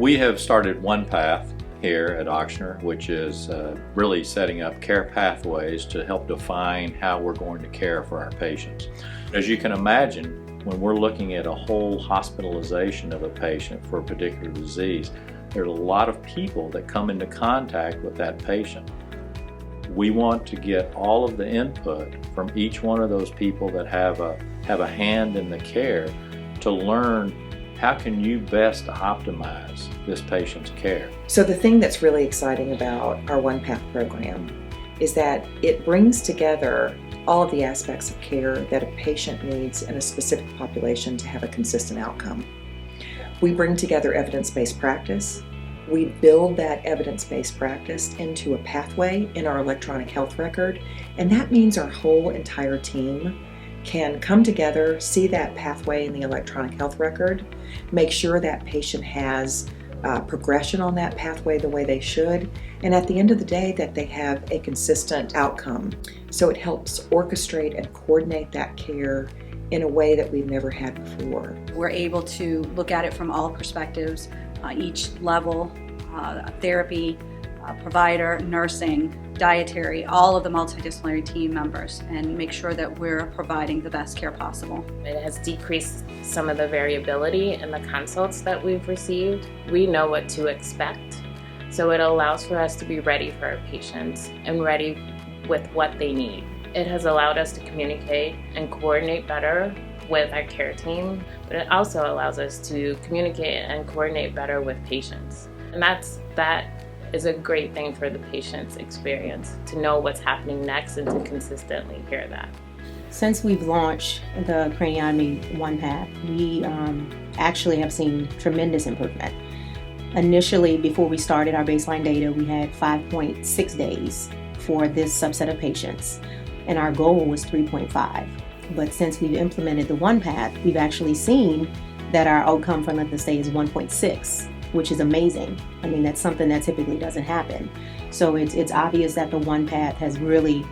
We have started One Path here at Ochsner, which is really setting up care pathways to help define how we're going to care for our patients. As you can imagine, when we're looking at a whole hospitalization of a patient for a particular disease, there's a lot of people that come into contact with that patient. We want to get all of the input from each one of those people that have a hand in the care to learn how can you best optimize this patient's care. So the thing that's really exciting about our One Path program is that it brings together all of the aspects of care that a patient needs in a specific population to have a consistent outcome. We bring together evidence-based practice. We build that evidence-based practice into a pathway in our electronic health record, and that means our whole entire team can come together, see that pathway in the electronic health record, make sure that patient has progression on that pathway the way they should, and at the end of the day that they have a consistent outcome. So it helps orchestrate and coordinate that care in a way that we've never had before. We're able to look at it from all perspectives, each level, therapy, provider, nursing, dietary, all of the multidisciplinary team members, and make sure that we're providing the best care possible. It has decreased some of the variability in the consults that we've received. We know what to expect, so it allows for us to be ready for our patients and ready with what they need. It has allowed us to communicate and coordinate better with our care team, but it also allows us to communicate and coordinate better with patients. And that is a great thing for the patient's experience, to know what's happening next and to consistently hear that. Since we've launched the craniotomy One Path, we actually have seen tremendous improvement. Initially, before we started our baseline data, we had 5.6 days for this subset of patients, and our goal was 3.5. But since we've implemented the One Path, we've actually seen that our outcome for length of stay is 1.6, which is amazing. I mean, that's something that typically doesn't happen. So it's obvious that the One Path has really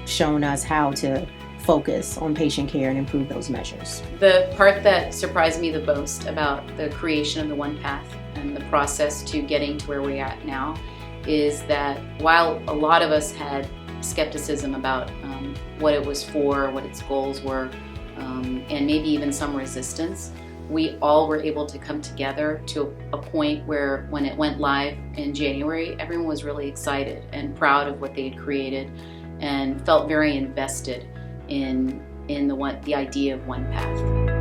shown us how to focus on patient care and improve those measures. The part that surprised me the most about the creation of the One Path and the process to getting to where we're at now is that while a lot of us had skepticism about what it was for, what its goals were, and maybe even some resistance, we all were able to come together to a point where when it went live in January, everyone was really excited and proud of what they had created and felt very invested in the idea of One Path.